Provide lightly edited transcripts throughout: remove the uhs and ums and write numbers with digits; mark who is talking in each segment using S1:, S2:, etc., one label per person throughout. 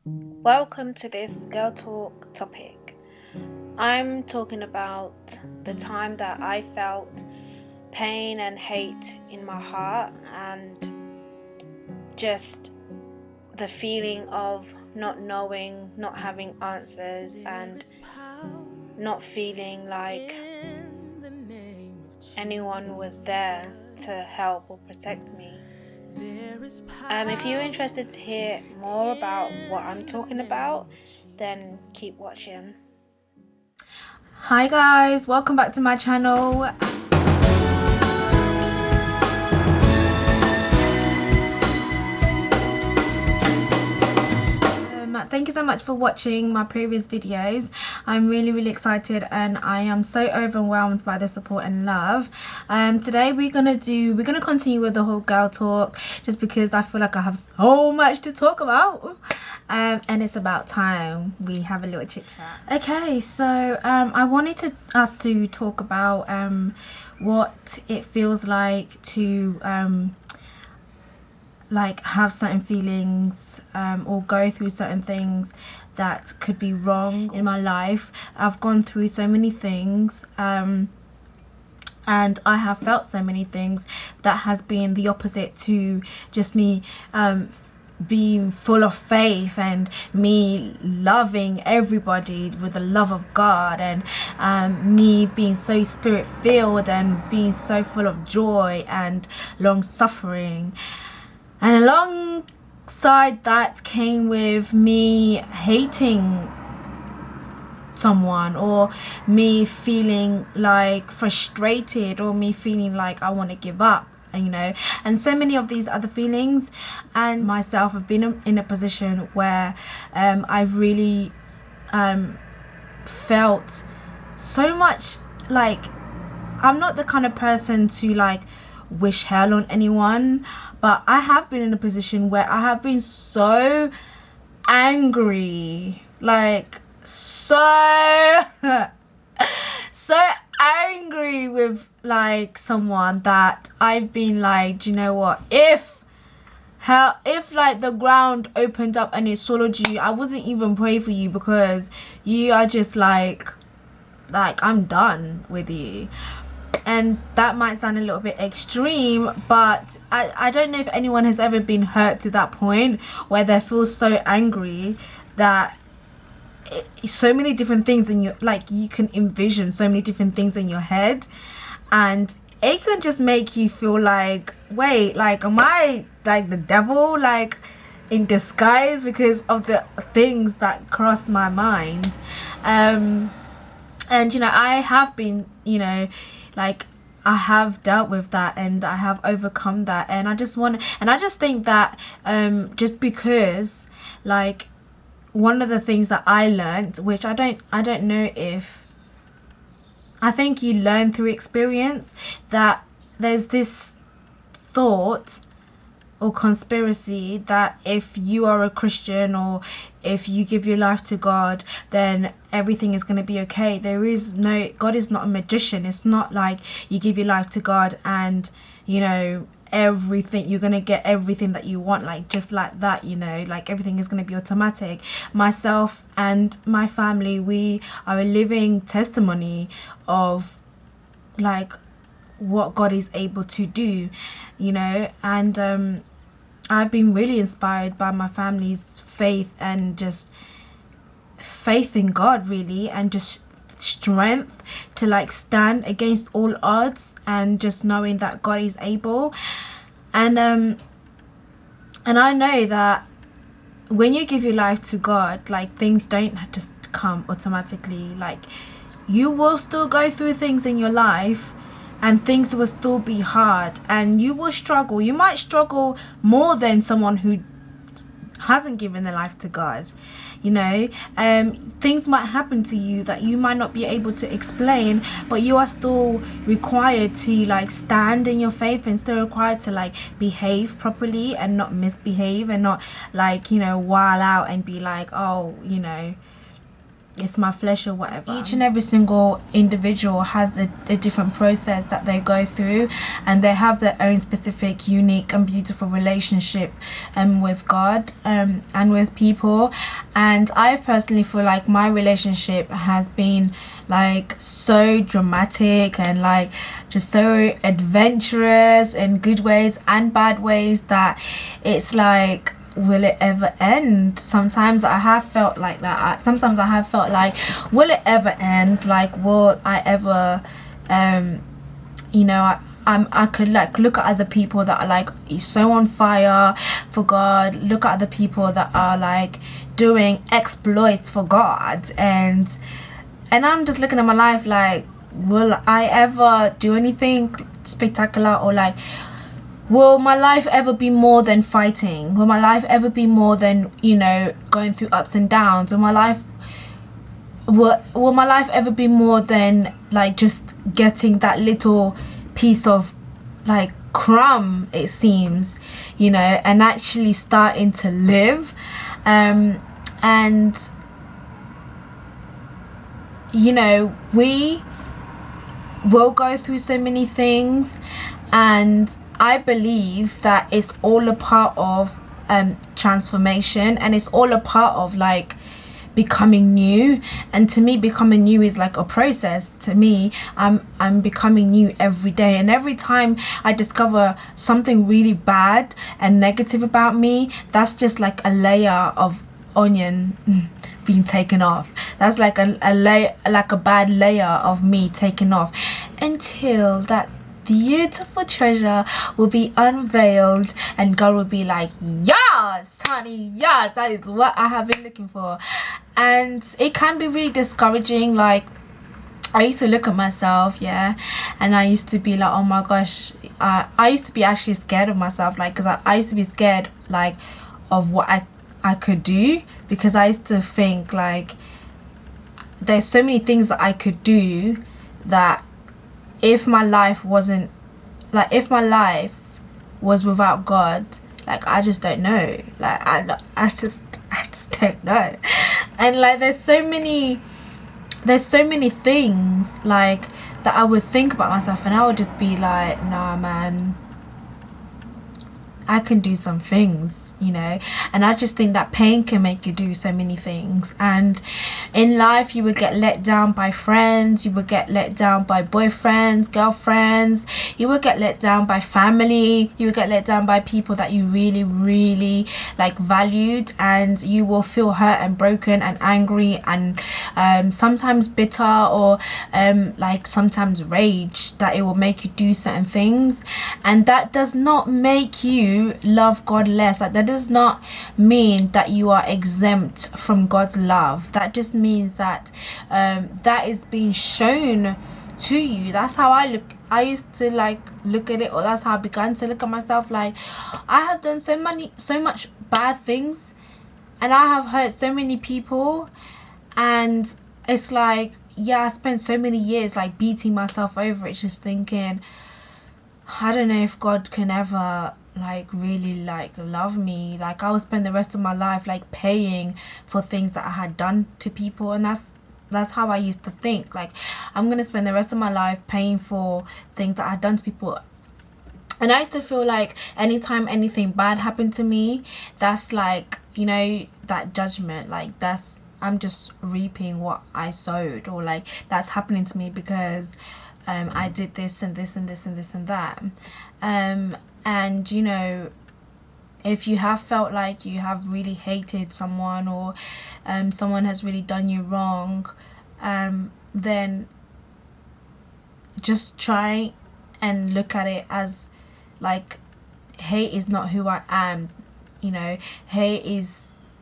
S1: Welcome to this Girl Talk topic. I'm talking about the time that I felt pain and hate in my heart and just the feeling of not knowing, not having answers, and not feeling like anyone was there to help or protect me. If you're interested to hear more about what I'm talking about, then keep watching.
S2: Hi guys, welcome back to my channel. Thank you so much for watching my previous videos. I'm really excited and I am so overwhelmed by the support and love. Today we're gonna continue with the whole girl talk, just because I feel like I have so much to talk about, and it's about time we have a little chit chat. Okay, so I wanted us to talk about what it feels like to like have certain feelings or go through certain things that could be wrong in my life. I've gone through so many things and I have felt so many things that has been the opposite to just me being full of faith and me loving everybody with the love of God, and me being so spirit filled and being so full of joy and long suffering. And alongside that came with me hating someone, or me feeling like frustrated, or me feeling like I want to give up, you know, and so many of these other feelings. And myself have been in a position where I've really felt so much like I'm not the kind of person to like wish hell on anyone, but I have been in a position where I have been so angry, like so angry with like someone, that I've been like, do you know what, if like the ground opened up and it swallowed you, I wasn't even pray for you, because you are just like I'm done with you. And that might sound a little bit extreme, but I don't know if anyone has ever been hurt to that point where they feel so angry that so many different things in your, like, you can envision so many different things in your head, and it can just make you feel like, wait, like, am I like the devil, like in disguise, because of the things that cross my mind. And you know, I have been, you know, like, I have dealt with that and I have overcome that, and I just think that just because, like, one of the things that I learned, which I don't know if, I think you learn through experience, that there's this thought or conspiracy that if you are a Christian, or if you give your life to God, then everything is going to be okay. God is not a magician. It's not like you give your life to God and, you know, everything, you're going to get everything that you want, like just like that, you know, like everything is going to be automatic. Myself and my family, we are a living testimony of like what God is able to do, you know. And I've been really inspired by my family's faith, and just faith in God, really, and just strength to like stand against all odds, and just knowing that God is able. And I know that when you give your life to God, like, things don't just come automatically. Like, you will still go through things in your life, and things will still be hard, and you will struggle. You might struggle more than someone who hasn't given their life to God, you know. Things might happen to you that you might not be able to explain, but you are still required to like stand in your faith, and still required to like behave properly and not misbehave, and not like, you know, wild out and be like, oh, you know, it's my flesh or whatever. Each and every single individual has a different process that they go through, and they have their own specific, unique and beautiful relationship with God and with people. And I personally feel like my relationship has been like so dramatic and like just so adventurous in good ways and bad ways that it's like, will it ever end? Sometimes I have felt like that. Sometimes I have felt like, will it ever end? Like, will I ever I could like look at other people that are like so on fire for God, look at other people that are like doing exploits for God, and I'm just looking at my life like, will I ever do anything spectacular? Or like, will my life ever be more than fighting? Will my life ever be more than, going through ups and downs? Will my life ever be more than like just getting that little piece of like crumb, it seems, and actually starting to live? And we will go through so many things, and I believe that it's all a part of transformation, and it's all a part of like becoming new. And to me, becoming new is like a process. To me, I'm becoming new every day, and every time I discover something really bad and negative about me, that's just like a layer of onion being taken off. That's like a layer, like a bad layer of me taken off, until that beautiful treasure will be unveiled, and God will be like, yes honey, yes, that is what I have been looking for. And it can be really discouraging. Like, I used to look at myself, and I used to be like, oh my gosh, I used to be actually scared of myself, like, because I used to be scared like of what I could do, because I used to think like there's so many things that I could do that if my life was without God, like, I just don't know, like I just don't know. And like there's so many things like that I would think about myself, and I would just be like, nah man, I can do some things, and I just think that pain can make you do so many things. And in life, you would get let down by friends, you would get let down by boyfriends, girlfriends, you would get let down by family, you would get let down by people that you really, really like valued, and you will feel hurt and broken and angry and sometimes bitter, or like sometimes rage, that it will make you do certain things. And that does not make you love God less. Like, that does not mean that you are exempt from God's love. That just means that that is being shown to you. That's how I used to like look at it, or that's how I began to look at myself. Like, I have done so much bad things, and I have hurt so many people, and it's like, I spent so many years like beating myself over it, just thinking, I don't know if God can ever like really like love me. Like, I would spend the rest of my life like paying for things that I had done to people, and that's how I used to think. Like, I'm gonna spend the rest of my life paying for things that I had done to people. And I used to feel like anytime anything bad happened to me, that's like, that judgment, like I'm just reaping what I sowed, or like that's happening to me because I did this and this and this and this and that. And if you have felt like you have really hated someone, or someone has really done you wrong, then just try and look at it as like, hate is not who I am. Hate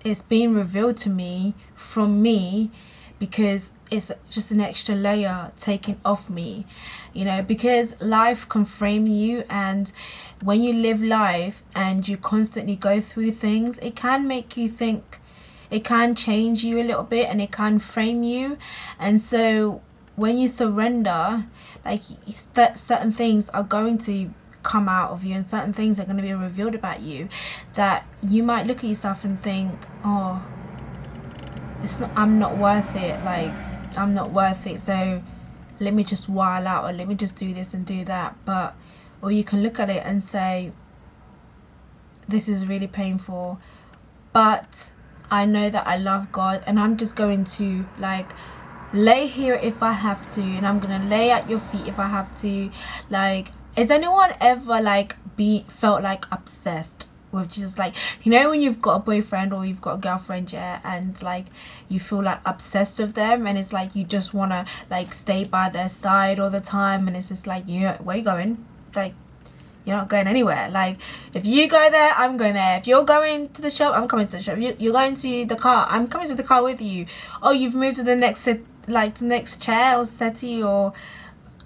S2: it's being revealed to me from me, because it's just an extra layer taken off me, because life can frame you, and when you live life and you constantly go through things, it can make you think, it can change you a little bit, and it can frame you. And so when you surrender, like, certain things are going to come out of you, and certain things are going to be revealed about you, that you might look at yourself and think, oh, I'm not worth it. Like, I'm not worth it. So let me just while out, or let me just do this and do that. But, or you can look at it and say, this is really painful, but I know that I love God, and I'm just going to like lay here if I have to, and I'm gonna lay at your feet if I have to. Like, has anyone ever like felt like obsessed with Jesus? Like, you know, when you've got a boyfriend or you've got a girlfriend, yeah, and like you feel like obsessed with them, and it's like you just want to like stay by their side all the time, and it's just like, yeah, where you going? Like, you're not going anywhere. Like, if you go there, I'm going there. If you're going to the shop, I'm coming to the shop. You're going to the car, I'm coming to the car with you. Oh, you've moved to the next like the next chair or settee, or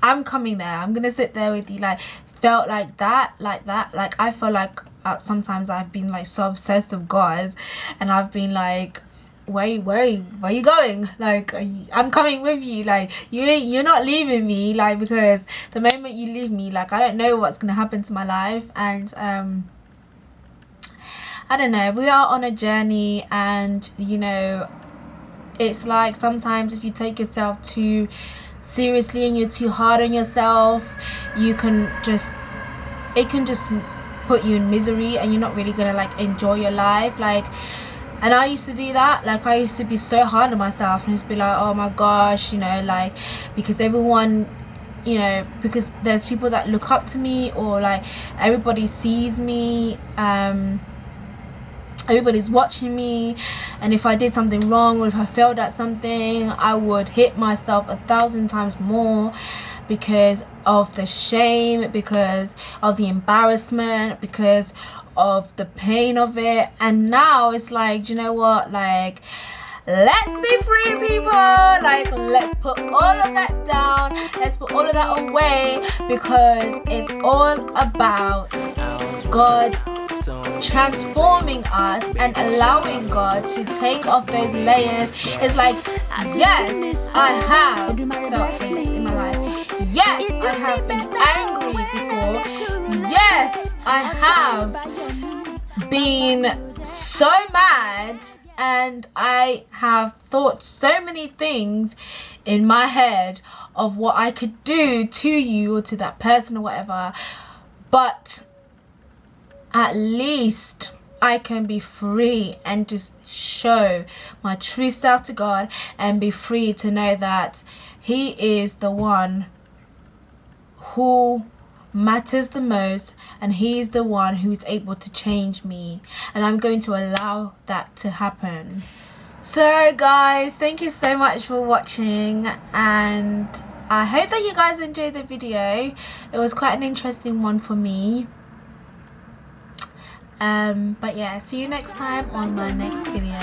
S2: I'm coming there, I'm gonna sit there with you. Like, felt like that. Like I feel like sometimes I've been like so obsessed with God, and I've been like, where are you going? Like, I'm coming with you. Like, you're not leaving me. Like, because the moment you leave me, like, I don't know what's gonna happen to my life. And I don't know, we are on a journey, and you know, it's like sometimes if you take yourself too seriously and you're too hard on yourself, it can just put you in misery, and you're not really gonna like enjoy your life. Like, and I used to do that. Like, I used to be so hard on myself and just be like, oh my gosh, you know, like, because everyone, you know, because there's people that look up to me, or like everybody sees me, everybody's watching me, and if I did something wrong or if I failed at something, I would hit myself 1,000 times more, because of the shame, because of the embarrassment, because of the pain of it. And now it's like, do you know what, like, let's be free, people. Like, let's put all of that down, let's put all of that away, because it's all about God transforming us and allowing God to take off those layers. It's like, yes, I have felt things in my life. Yes, I have been angry before. Yes, I have been so mad, and I have thought so many things in my head of what I could do to you or to that person or whatever. But at least I can be free and just show my true self to God, and be free to know that He is the one who matters the most, and He is the one who is able to change me, and I'm going to allow that to happen. So guys, thank you so much for watching, and I hope that you guys enjoyed the video. It was quite an interesting one for me. But yeah, see you next time on my next video.